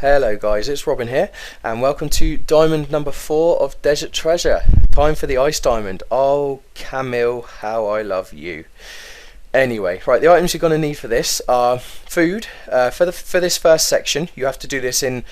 Hello guys, it's Robin here and welcome to diamond number 4 of Desert Treasure. Time for the ice diamond. Oh Camille, how I love you. Anyway, right, the items you're going to need for this are food. For this first section you have to do this in,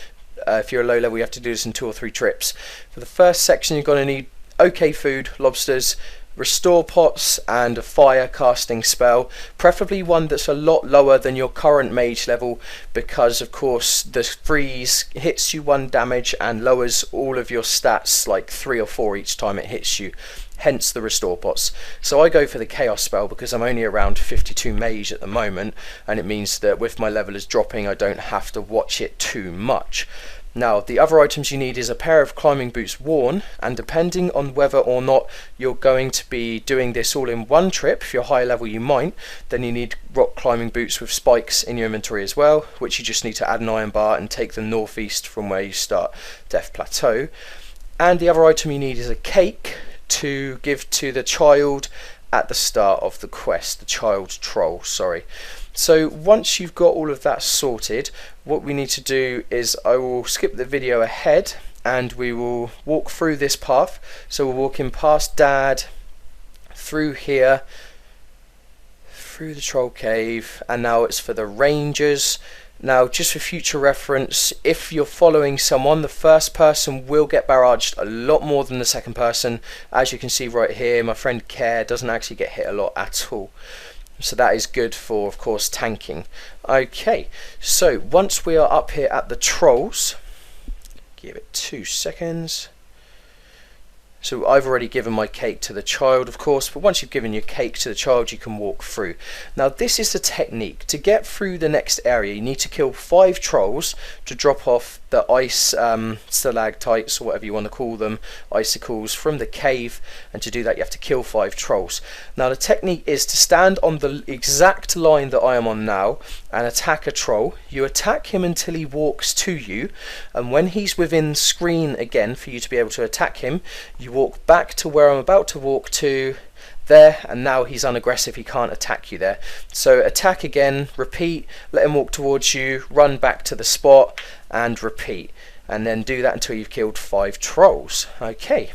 if you're a low level you have to do this in 2 or 3 trips. For the first section you're going to need okay food, lobsters, restore pots and a fire casting spell, preferably one that's a lot lower than your current mage level, because of course the freeze hits you 1 damage and lowers all of your stats like 3 or 4 each time it hits you, hence the restore pots. So I go for the chaos spell because I'm only around 52 mage at the moment, and it means that with my level is dropping I don't have to watch it too much. Now the other items you need is a pair of climbing boots worn, and depending on whether or not you're going to be doing this all in one trip, if you're high level you might, then you need rock climbing boots with spikes in your inventory as well, which you just need to add an iron bar and take them northeast from where you start Death Plateau. And the other item you need is a cake to give to the child at the start of the quest, the child troll, sorry. So once you've got all of that sorted, what we need to do is I will skip the video ahead and we will walk through this path. So we're walking past Dad, through here, through the troll cave, and now it's for the rangers. Now just for future reference, if you're following someone, the first person will get barraged a lot more than the second person. As you can see right here, my friend Care doesn't actually get hit a lot at all. So that is good for, of course, tanking. Okay, so once we are up here at the trolls, give it 2 seconds. So I've already given my cake to the child, of course, but once you've given your cake to the child, you can walk through. Now this is the technique. To get through the next area, you need to kill 5 trolls to drop off the ice stalactites, or whatever you want to call them, icicles from the cave, and to do that you have to kill 5 trolls. Now the technique is to stand on the exact line that I am on now and attack a troll. You attack him until he walks to you, and when he's within screen again for you to be able to attack him, you walk back to where I'm about to walk to there, and now he's unaggressive, he can't attack you there. So attack again, repeat, let him walk towards you, run back to the spot and repeat, and then do that until you've killed 5 trolls. Okay,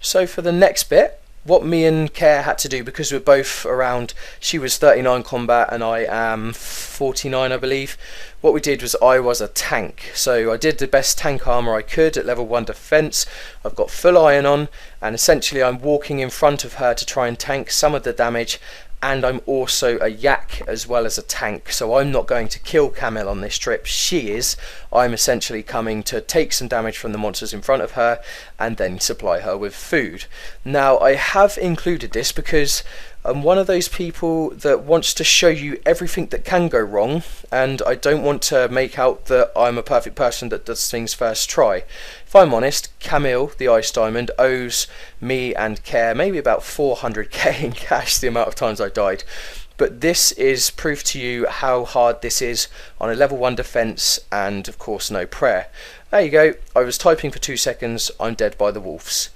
so for the next bit, what me and Care had to do, because we're both around, she was 39 combat and I am 49 I believe, what we did was I was a tank. So I did the best tank armor I could at level 1 defense. I've got full iron on, and essentially I'm walking in front of her to try and tank some of the damage, and I'm also a yak as well as a tank, so I'm not going to kill Camille on this trip, she is. I'm essentially coming to take some damage from the monsters in front of her and then supply her with food. Now I have included this because I'm one of those people that wants to show you everything that can go wrong, and I don't want to make out that I'm a perfect person that does things first try. If I'm honest, Camille, the ice diamond, owes me and Care maybe about 400k in cash the amount of times I died. But this is proof to you how hard this is on a level 1 defense and of course no prayer. There you go, I was typing for 2 seconds, I'm dead by the wolves.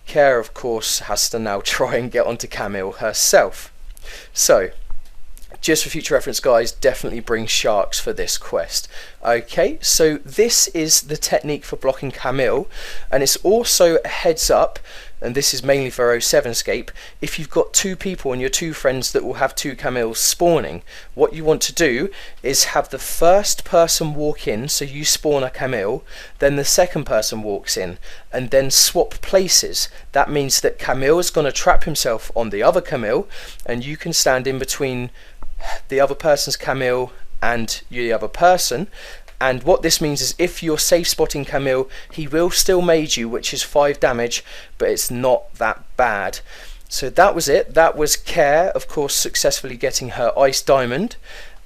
Care of course has to now try and get onto Camille herself. So just for future reference guys, definitely bring sharks for this quest. Okay, so this is the technique for blocking Camille, and it's also a heads up, and this is mainly for 07 Scape, if you've got 2 people and your 2 friends that will have 2 Camilles spawning, what you want to do is have the first person walk in, so you spawn a Camille, then the second person walks in, and then swap places. That means that Camille is going to trap himself on the other Camille, and you can stand in between the other person's Camille and the other person. And what this means is if you're safe spotting Camille, he will still mage you, which is 5 damage, but it's not that bad. So that was it. That was Care, of course, successfully getting her ice diamond.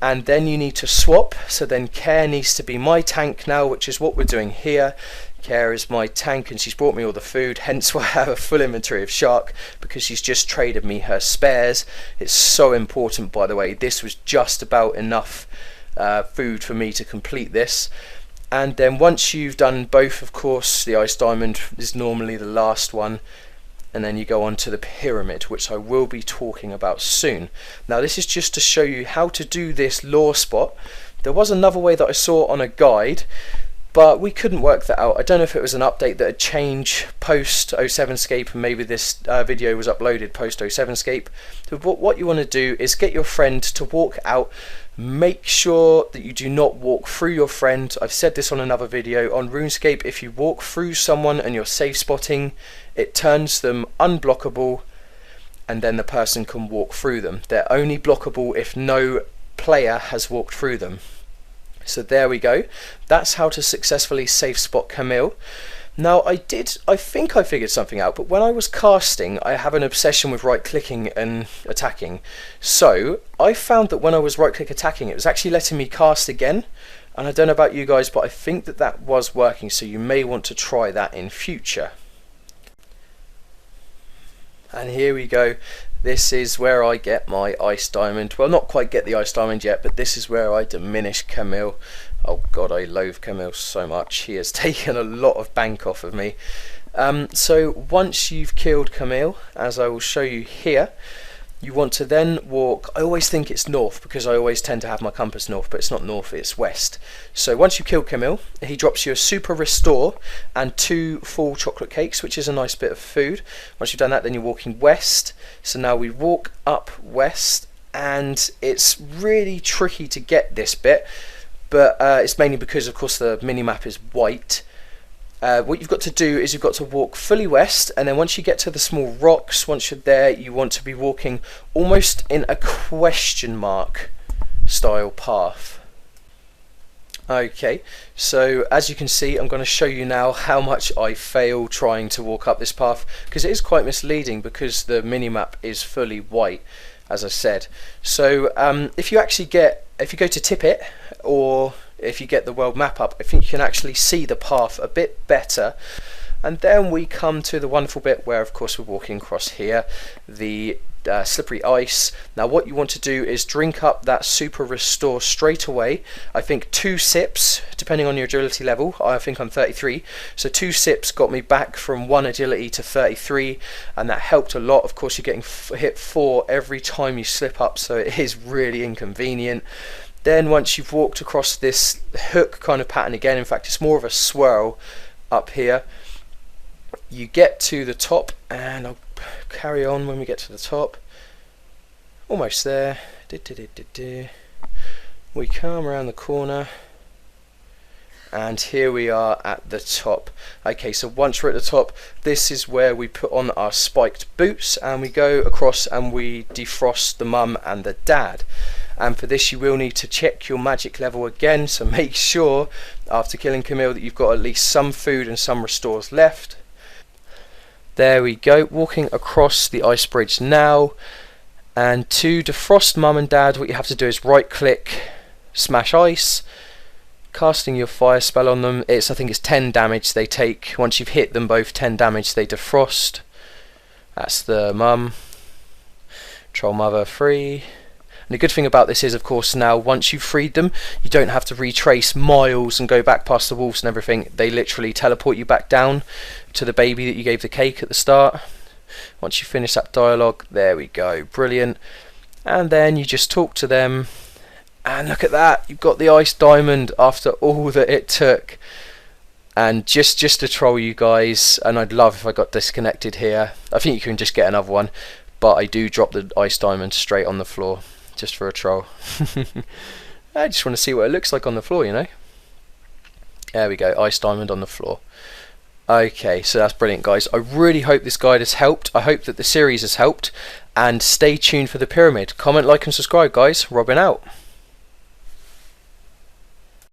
And then you need to swap, so then Care needs to be my tank now, which is what we're doing here. Care is my tank and she's brought me all the food, hence why I have a full inventory of shark, because she's just traded me her spares. It's so important, by the way. This was just about enough food for me to complete this. And then once you've done both, of course, the ice diamond is normally the last one, and then you go on to the pyramid, which I will be talking about soon. Now this is just to show you how to do this lore spot. There was another way that I saw on a guide, but we couldn't work that out. I don't know if it was an update that had changed post 07 Scape, and maybe this video was uploaded post 07 Scape. So what you want to do is get your friend to walk out. Make sure that you do not walk through your friend. I've said this on another video. On RuneScape, if you walk through someone and you're safe spotting, it turns them unblockable, and then the person can walk through them. They're only blockable if no player has walked through them. So there we go. That's how to successfully safe spot Camille. Now I think I figured something out, but when I was casting, I have an obsession with right clicking and attacking. So I found that when I was right click attacking, it was actually letting me cast again. And I don't know about you guys, but I think that that was working, so you may want to try that in future. And here we go. This is where I get my ice diamond. Well, not quite get the ice diamond yet, but this is where I diminish Camille. Oh god, I loathe Camille so much. He has taken a lot of bank off of me. So once you've killed Camille, as I will show you here, you want to then walk. I always think it's north because I always tend to have my compass north, but it's not north, it's west. So once you kill Camille, he drops you a super restore and 2 full chocolate cakes, which is a nice bit of food. Once you've done that, then you're walking west. So now we walk up west, and it's really tricky to get this bit, but it's mainly because of course the mini-map is white. What you've got to do is you've got to walk fully west, and then once you get to the small rocks, once you're there, you want to be walking almost in a question mark style path. Okay, so as you can see, I'm going to show you now how much I fail trying to walk up this path, because it is quite misleading because the minimap is fully white, as I said. So if you go to tip it, or if you get the world map up, I think you can actually see the path a bit better. And then we come to the wonderful bit where of course we're walking across here, the slippery ice. Now what you want to do is drink up that super restore straight away. I think 2 sips, depending on your agility level. I think I'm 33, so 2 sips got me back from 1 agility to 33, and that helped a lot. Of course you're getting hit 4 every time you slip up, so it is really inconvenient. Then once you've walked across this hook kind of pattern again, in fact it's more of a swirl up here, you get to the top, and I'll carry on when we get to the top. Almost there. We come around the corner, and here we are at the top. Okay, so once we're at the top, this is where we put on our spiked boots, and we go across and we defrost the mum and the dad. And for this you will need to check your magic level again, so make sure after killing Camille that you've got at least some food and some restores left. There we go, walking across the ice bridge now, and to defrost mum and dad what you have to do is right click, smash ice, casting your fire spell on them. I think it's 10 damage they take. Once you've hit them both 10 damage they defrost. That's the mum. Troll mother free. And the good thing about this is, of course, now once you've freed them, you don't have to retrace miles and go back past the wolves and everything. They literally teleport you back down to the baby that you gave the cake at the start. Once you finish that dialogue, there we go, brilliant. And then you just talk to them, and look at that, you've got the ice diamond after all that it took. And just to troll you guys, and I'd love if I got disconnected here. I think you can just get another one, but I do drop the ice diamond straight on the floor. Just for a troll. I just want to see what it looks like on the floor, you know. There we go, ice diamond on the floor. Okay, so that's brilliant, guys. I really hope this guide has helped. I hope that the series has helped, and stay tuned for the pyramid. Comment, like and subscribe, guys. Robin out.